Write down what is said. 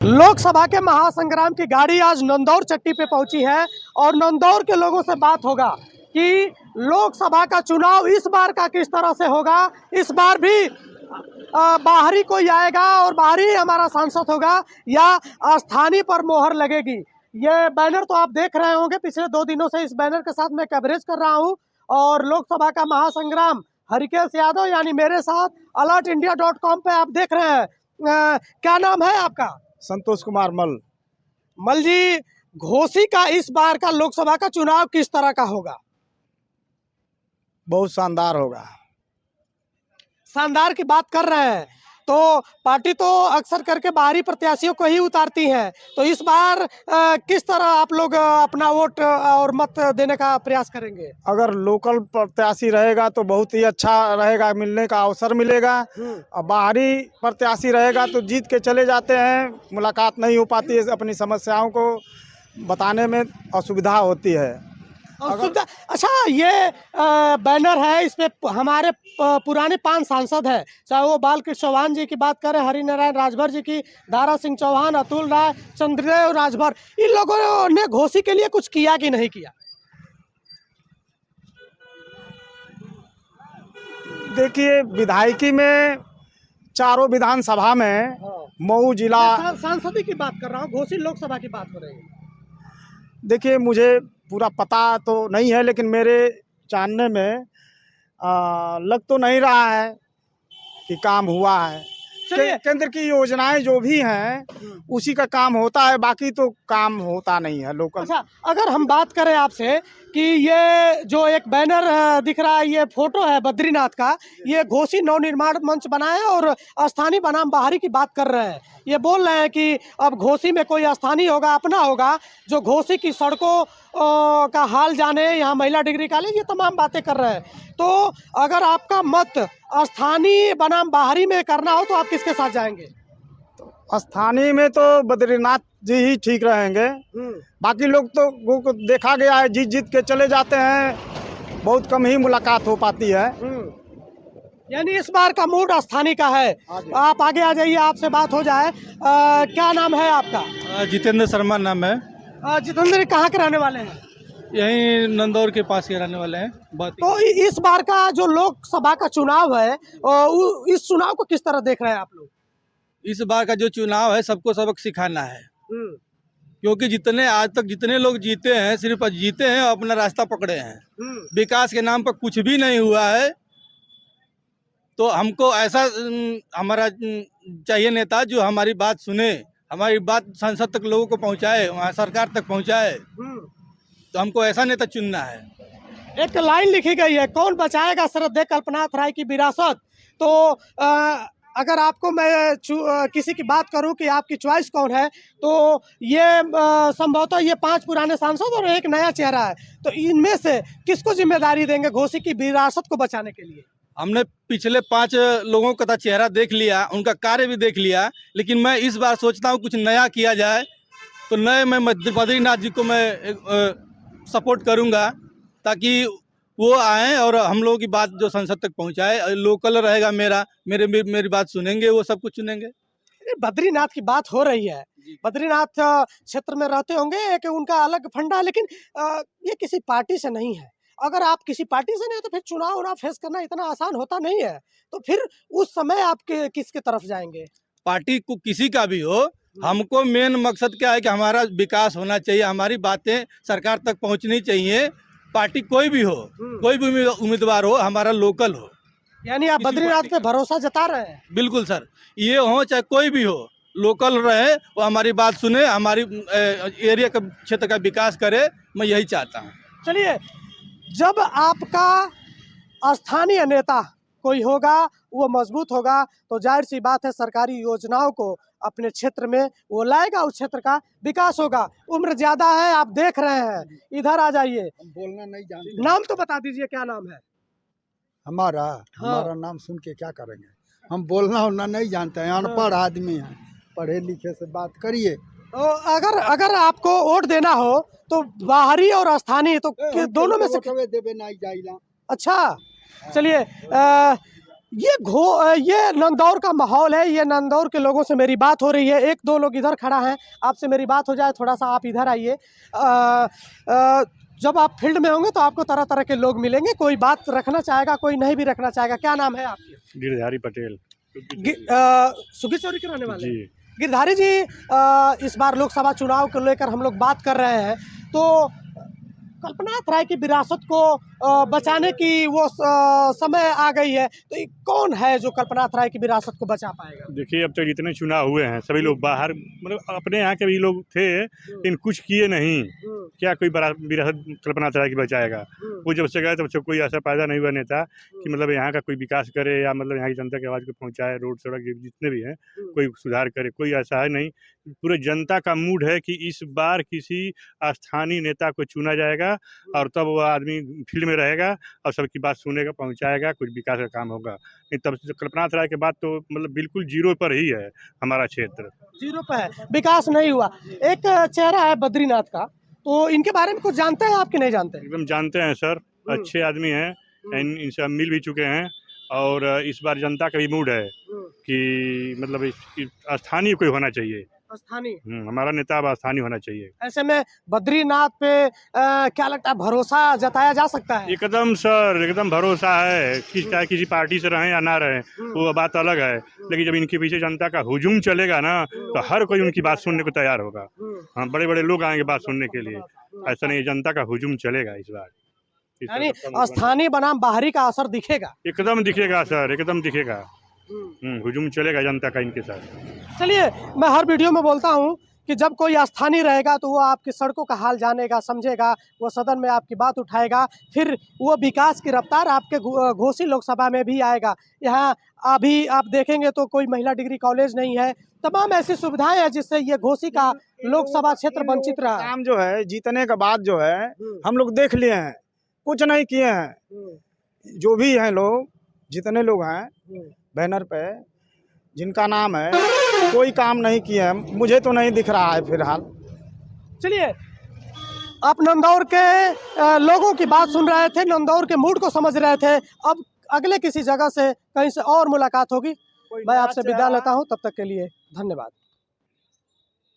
लोकसभा के महासंग्राम की गाड़ी आज नंदौर चट्टी पे पहुंची है और नंदौर के लोगों से बात होगा कि लोकसभा का चुनाव इस बार का किस तरह से होगा। इस बार भी बाहरी कोई आएगा और बाहरी हमारा सांसद होगा या स्थानीय पर मोहर लगेगी। ये बैनर तो आप देख रहे होंगे, पिछले 2 दिनों से इस बैनर के साथ मैं कवरेज कर रहा हूं और लोकसभा का महासंग्राम हरिकेश यादव यानी मेरे साथ alertindia.com पे आप देख रहे हैं। क्या नाम है आपका? संतोष कुमार मल। मल जी, घोसी का इस बार का लोकसभा का चुनाव किस तरह का होगा? बहुत शानदार होगा। शानदार की बात कर रहे हैं तो पार्टी तो अक्सर करके बाहरी प्रत्याशियों को ही उतारती है, तो इस बार किस तरह आप लोग अपना वोट और मत देने का प्रयास करेंगे? अगर लोकल प्रत्याशी रहेगा तो बहुत ही अच्छा रहेगा, मिलने का अवसर मिलेगा। और बाहरी प्रत्याशी रहेगा तो जीत के चले जाते हैं, मुलाकात नहीं हो पाती है, अपनी समस्याओं को बताने में असुविधा होती है। अच्छा, ये बैनर है, इसमें हमारे पुराने 5 सांसद हैं, चाहे वो बालकृष्ण चौहान जी की बात करें, हरिनारायण राजभर जी की, दारा सिंह चौहान, अतुल राय, चंद्रदेव राजभर, इन लोगों ने घोसी के लिए कुछ किया कि नहीं किया? देखिए, विधायकी में चारों विधानसभा में मऊ जिला सांसदी की बात कर रहा हूँ, घोसी लोकसभा की बात हो रही है। देखिए, मुझे पूरा पता तो नहीं है, लेकिन मेरे जानने में लग तो नहीं रहा है कि काम हुआ है। केंद्र की योजनाएं जो भी हैं उसी का काम होता है, बाकी तो काम होता नहीं है लोकल। अच्छा, अगर हम बात करें आपसे कि ये जो एक बैनर दिख रहा है, ये फोटो है बद्रीनाथ का, ये घोसी नवनिर्माण मंच बना है और स्थानीय बनाम बाहरी की बात कर रहे हैं। ये बोल रहे हैं कि अब घोसी में कोई स्थानीय होगा, अपना होगा, जो घोसी की सड़कों का हाल जाने, यहाँ महिला डिग्री कॉलेज, ये तमाम बातें कर रहे हैं। तो अगर आपका मत स्थानीय बनाम बाहरी में करना हो तो आप किसके साथ जाएंगे? स्थानीय में तो बद्रीनाथ जी ही ठीक रहेंगे। बाकी लोग तो देखा गया है जीत जीत के चले जाते हैं, बहुत कम ही मुलाकात हो पाती है। यानी इस बार का मूड स्थानीय का है। आप आगे आ जाइए, आपसे बात हो जाए। क्या नाम है आपका? जितेंद्र शर्मा नाम है। जितेंद्र कहाँ के रहने वाले हैं? यहीं नंदौर के पास के रहने वाले हैं। तो इस बार का जो लोकसभा का चुनाव है, इस चुनाव को किस तरह देख रहे हैं आप लोग? इस बार का जो चुनाव है सबको सबक सिखाना है, क्योंकि जितने लोग जीते हैं सिर्फ जीते हैं और अपना रास्ता पकड़े हैं। विकास के नाम पर कुछ भी नहीं हुआ है। तो हमको ऐसा हमारा चाहिए नेता जो हमारी बात सुने, हमारी बात संसद तक लोगों को पहुंचाए, वहाँ सरकार तक पहुंचाए। तो हमको ऐसा नेता चुनना है। एक लाइन लिखी गई है, कौन बचाएगा श्रद्धेय कल्पनाथ राय की विरासत। तो अगर आपको मैं किसी की बात करूं कि आपकी चॉइस कौन है, तो ये संभवतः ये 5 पुराने सांसद और एक नया चेहरा है, तो इनमें से किसको जिम्मेदारी देंगे घोसी की विरासत को बचाने के लिए? हमने पिछले 5 लोगों का चेहरा देख लिया, उनका कार्य भी देख लिया, लेकिन मैं इस बार सोचता हूँ कुछ नया किया जाए। तो नए मैं बद्रीनाथ जी को मैं सपोर्ट करूँगा, ताकि वो आए और हम लोगों की बात जो संसद तक पहुंचाए। लोकल रहेगा मेरी बात सुनेंगे, वो सब कुछ चुनेंगे। बद्रीनाथ की बात हो रही है, बद्रीनाथ क्षेत्र में रहते होंगे, कि उनका अलग फंडा है, लेकिन ये किसी पार्टी से नहीं है। अगर आप किसी पार्टी से नहीं हो तो फिर चुनाव फेस करना इतना आसान होता नहीं है। तो फिर उस समय आप किसके तरफ जाएंगे? पार्टी को किसी का भी हो, हमको मेन मकसद क्या है कि हमारा विकास होना चाहिए, हमारी बातें सरकार तक पहुंचनी चाहिए। पार्टी कोई भी हो, कोई भी उम्मीदवार हो, हमारा लोकल हो। यानी आप बद्रीनाथ पे भरोसा जता रहे हैं? बिल्कुल सर, ये हो चाहे कोई भी हो, लोकल रहे, वो हमारी बात सुने, हमारी एरिया का क्षेत्र का विकास करे, मैं यही चाहता हूँ। चलिए, जब आपका स्थानीय नेता कोई होगा, वो मजबूत होगा, तो जाहिर सी बात है सरकारी योजनाओं को अपने क्षेत्र में वो लाएगा, उस क्षेत्र का विकास होगा। उम्र ज्यादा है, आप देख रहे हैं, इधर आ जाइए। हम बोलना नहीं जानते। नाम तो बता दीजिए, क्या नाम है? हमारा नाम सुन के क्या करेंगे? हम बोलना नहीं जानते हैं, अनपढ़ आदमी हैं, पढ़े लिखे से बात करिए। तो अगर आपको वोट देना हो तो बाहरी और स्थानीय, तो दोनों में से देवे नहीं जाइला। अच्छा, चलिए, ये नंदौर का माहौल है। ये नंदौर के लोगों से मेरी बात हो रही है। एक दो लोग इधर खड़ा हैं, आपसे मेरी बात हो जाए, थोड़ा सा आप इधर आइए। जब आप फील्ड में होंगे तो आपको तरह तरह के लोग मिलेंगे, कोई बात रखना चाहेगा, कोई नहीं भी रखना चाहेगा। क्या नाम है आपकी? गिरधारी पटेल। सुगी चौरी के रहने वाले? जी। गिरधारी जी, इस बार लोकसभा चुनाव को लेकर हम लोग बात कर रहे हैं, तो कल्पनाथ राय की विरासत को बचाने की वो समय आ गई है, तो ये कौन है जो कल्पनाथ राय की विरासत को बचा पाएगा? देखिए, अब तक जितने चुनाव हुए हैं सभी लोग बाहर, मतलब अपने यहाँ के भी लोग थे लेकिन कुछ किए नहीं। क्या कोई विरासत कल्पनाथ राय की बचाएगा? वो जब से गए तब से कोई ऐसा पैदा नहीं हुआ नेता कि मतलब यहाँ का कोई विकास करे या मतलब यहाँ की जनता की आवाज़ को पहुँचाए, रोड सड़क जितने भी हैं कोई सुधार करे, कोई ऐसा है नहीं। पूरे जनता का मूड है कि इस बार किसी स्थानीय नेता को चुना जाएगा और तब वो आदमी फील्ड में रहेगा और सबकी बात सुनेगा, पहुंचाएगा, कुछ विकास का काम होगा। नहीं तब से कल्पनाथ राय के बाद तो मतलब बिल्कुल जीरो पर ही है हमारा क्षेत्र। जीरो पे है, विकास नहीं हुआ। एक चेहरा है बद्रीनाथ का, तो इनके बारे में कुछ जानते हैं आप कि नहीं जानते? एकदम जानते हैं सर, अच्छे आदमी हैं, इनसे हम मिल भी चुके हैं और इस बार जनता का भी मूड है कि मतलब स्थानीय कोई होना चाहिए। स्थानीय हमारा नेता अब स्थानीय होना चाहिए। ऐसे में बद्रीनाथ पे क्या लगता है, भरोसा जताया जा सकता है? एकदम सर, एकदम भरोसा है। चाहे किसी पार्टी से रहें या ना रहें वो बात अलग है, लेकिन जब इनके पीछे जनता का हुजूम चलेगा ना तो हर कोई उनकी बात सुनने को तैयार होगा। हाँ, बड़े बड़े लोग आएंगे बात सुनने के लिए। ऐसा नहीं, जनता का हुजूम चलेगा इस बार। यानी स्थानीय बनाम बाहरी का असर दिखेगा? एकदम दिखेगा सर, एकदम दिखेगा। हुजूम चलेगा जनता का इनके साथ। चलिए, मैं हर वीडियो में बोलता हूँ कि जब कोई स्थानीय रहेगा तो वो आपकी सड़कों का हाल जानेगा, समझेगा, वो सदन में आपकी बात उठाएगा, फिर वो विकास की रफ्तार आपके घोसी लोकसभा में भी आएगा। यहाँ अभी आप देखेंगे तो कोई महिला डिग्री कॉलेज नहीं है, तमाम ऐसी सुविधाएं हैं जिससे ये घोसी का लोकसभा क्षेत्र वंचित रहा। काम जो है जीतने के बाद जो है हम लोग देख लिए हैं, कुछ नहीं किए हैं। जो भी हैं लोग, जितने लोग हैं बैनर पे जिनका नाम है, कोई काम नहीं किया है, मुझे तो नहीं दिख रहा है फिलहाल। चलिए, आप नंदौर के लोगों की बात सुन रहे थे, नंदौर के मूड को समझ रहे थे। अब अगले किसी जगह से कहीं से और मुलाकात होगी। मैं आपसे विदा लेता हूं, तब तक के लिए धन्यवाद।